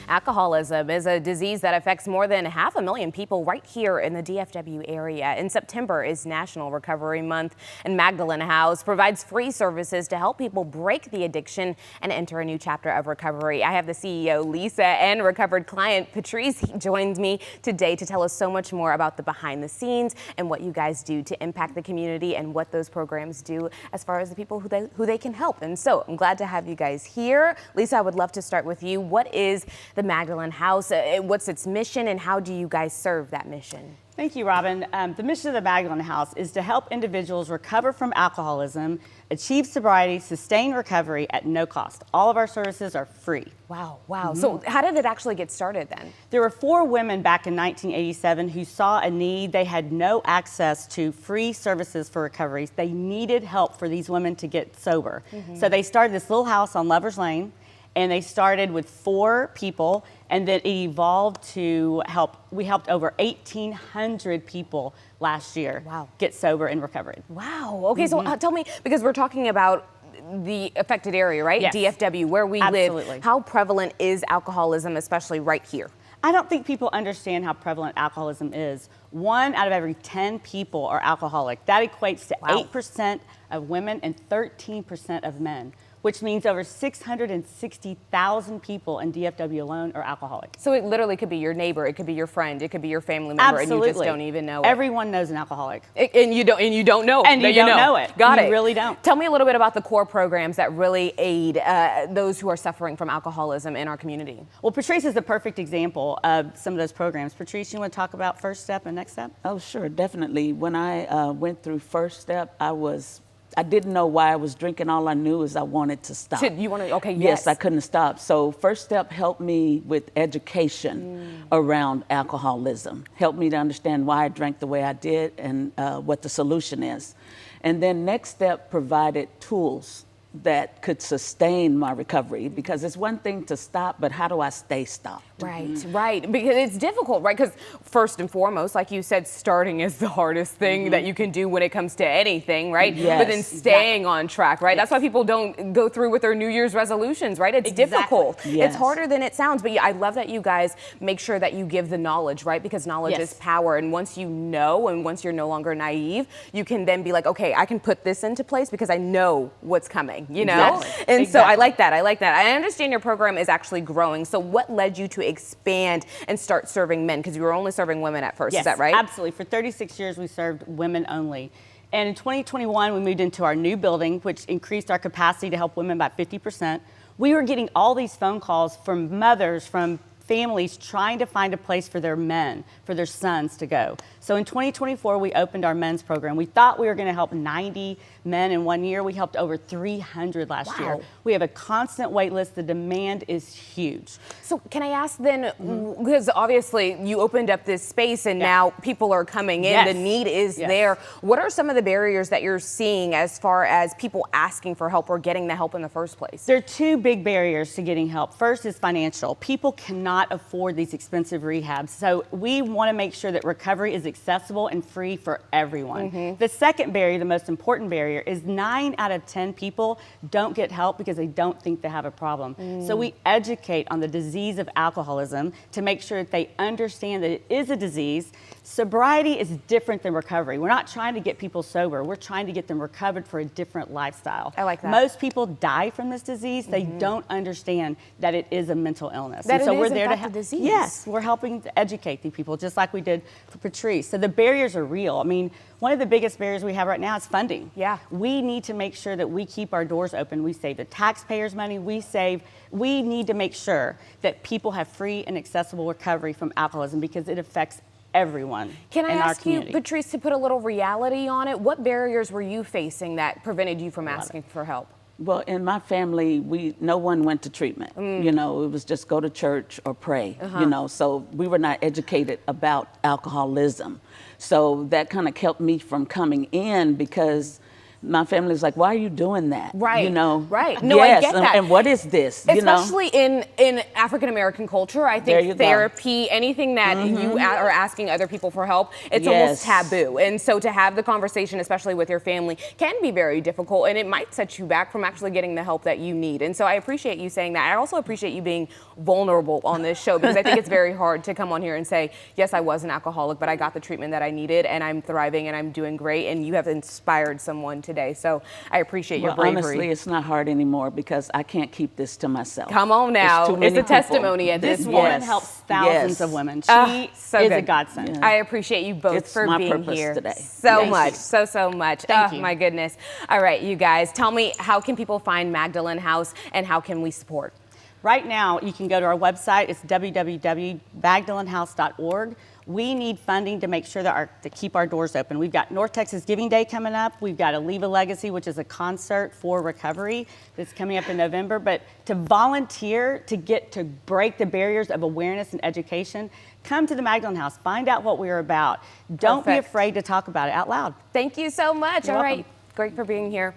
Alcoholism is a disease that affects more than 500,000 people right here in the DFW area. In September is National Recovery Month, and Magdalen House provides free services to help people break the addiction and enter a new chapter of recovery. I have the CEO, Lisa, and recovered client, Patrice, joins me today to tell us so much more about the behind the scenes and what you guys do to impact the community and what those programs do as far as the people who they can help. And so I'm glad to have you guys here. Lisa, I would love to start with you. What is the Magdalen House? What's its mission, and how do you guys serve that mission? Thank you, Robin. The mission of the Magdalen House is to help individuals recover from alcoholism, achieve sobriety, sustain recovery at no cost. All of our services are free. Wow, wow. Mm-hmm. So how did it actually get started then? There were 4 women back in 1987 who saw a need. They had no access to free services for recovery. They needed help for these women to get sober. Mm-hmm. So they started this little house on Lovers Lane. And they started with 4 people, and then it evolved to we helped over 1,800 people last year get sober and recovered. Wow. Okay, so tell me, because we're talking about the affected area, right? Yes. DFW, where we Absolutely. live. How prevalent is alcoholism, especially right here? I don't think people understand how prevalent alcoholism is. 1 out of every 10 people are alcoholic. That equates to 8% of women and 13% of men, which means over 660,000 people in DFW alone are alcoholic. So it literally could be your neighbor, it could be your friend, it could be your family member, Absolutely. and you just don't even know it. Everyone knows an alcoholic. And you don't know. And you don't know it. Got it. You really don't. Tell me a little bit about the core programs that really aid those who are suffering from alcoholism in our community. Well, Patrice is the perfect example of some of those programs. Patrice, you want to talk about First Step and Next Step? Oh, sure, definitely. When I went through First Step, I didn't know why I was drinking. All I knew is I wanted to stop. You want to, okay, yes. I couldn't stop. So First Step helped me with education around alcoholism, helped me to understand why I drank the way I did and what the solution is. And then Next Step provided tools that could sustain my recovery, because it's one thing to stop, but how do I stay stopped? Right, right, because it's difficult, right? Because first and foremost, like you said, starting is the hardest thing that you can do when it comes to anything, right? Yes. But then staying on track, right? That's why people don't go through with their New Year's resolutions, right? It's difficult. Yes. It's harder than it sounds, but I love that you guys make sure that you give the knowledge, right? Because knowledge is power, and once you know, and once you're no longer naive, you can then be like, okay, I can put this into place because I know what's coming, you know? Exactly. And so I like that, I understand your program is actually growing, so what led you to expand and start serving men? Because you were only serving women at first, is that right? Absolutely. For 36 years, we served women only. And in 2021, we moved into our new building, which increased our capacity to help women by 50%. We were getting all these phone calls from mothers, from families trying to find a place for their men, for their sons to go. So in 2024, we opened our men's program. We thought we were going to help 90 men in 1 year. We helped over 300 last year. We have a constant wait list. The demand is huge. So can I ask then, because obviously you opened up this space and now people are coming in, the need is there. What are some of the barriers that you're seeing as far as people asking for help or getting the help in the first place? There are 2 big barriers to getting help. First is financial. People cannot afford these expensive rehabs. So we want to make sure that recovery is accessible and free for everyone. The second barrier, the most important barrier, is 9 out of 10 people don't get help because they don't think they have a problem. So we educate on the disease of alcoholism to make sure that they understand that it is a disease. Sobriety is different than recovery. We're not trying to get people sober. We're trying to get them recovered for a different lifestyle. I like that. Most people die from this disease. They don't understand that it is a mental illness. That and so it we're is, there in to fact, a disease. Yes, we're helping to educate the people, just like we did for Patrice. So the barriers are real. I mean, one of the biggest barriers we have right now is funding. Yeah. We need to make sure that we keep our doors open. We save the taxpayers' money. We need to make sure that people have free and accessible recovery from alcoholism, because it affects everyone in our community. Can I ask you, Patrice, to put a little reality on it? What barriers were you facing that prevented you from asking for help? Well, in my family, no one went to treatment. You know, it was just go to church or pray, you know, so we were not educated about alcoholism. So that kind of kept me from coming in, because my family's like, why are you doing that? Right. You know? Right. No, yes, I get that. And what is this? Especially in African American culture, I think therapy, anything that you are asking other people for help, it's almost taboo. And so to have the conversation, especially with your family, can be very difficult, and it might set you back from actually getting the help that you need. And so I appreciate you saying that. I also appreciate you being vulnerable on this show, because I think it's very hard to come on here and say, yes, I was an alcoholic, but I got the treatment that I needed, and I'm thriving, and I'm doing great, and you have inspired someone today. So I appreciate your bravery. Honestly, it's not hard anymore because I can't keep this to myself. Come on now. It's a testimony at this point. This woman helps thousands of women. She is a godsend. I appreciate you both for being here today. so much. So much. Thank you. My goodness. All right, you guys, tell me, how can people find Magdalen House, and how can we support? Right now, you can go to our website. It's www.magdalenhouse.org. We need funding to make sure that to keep our doors open. We've got North Texas Giving Day coming up. We've got a Leave a Legacy, which is a concert for recovery that's coming up in November. But to volunteer, to break the barriers of awareness and education, come to the Magdalen House. Find out what we're about. Don't be afraid to talk about it out loud. Thank you so much. You're All welcome. right. Great for being here.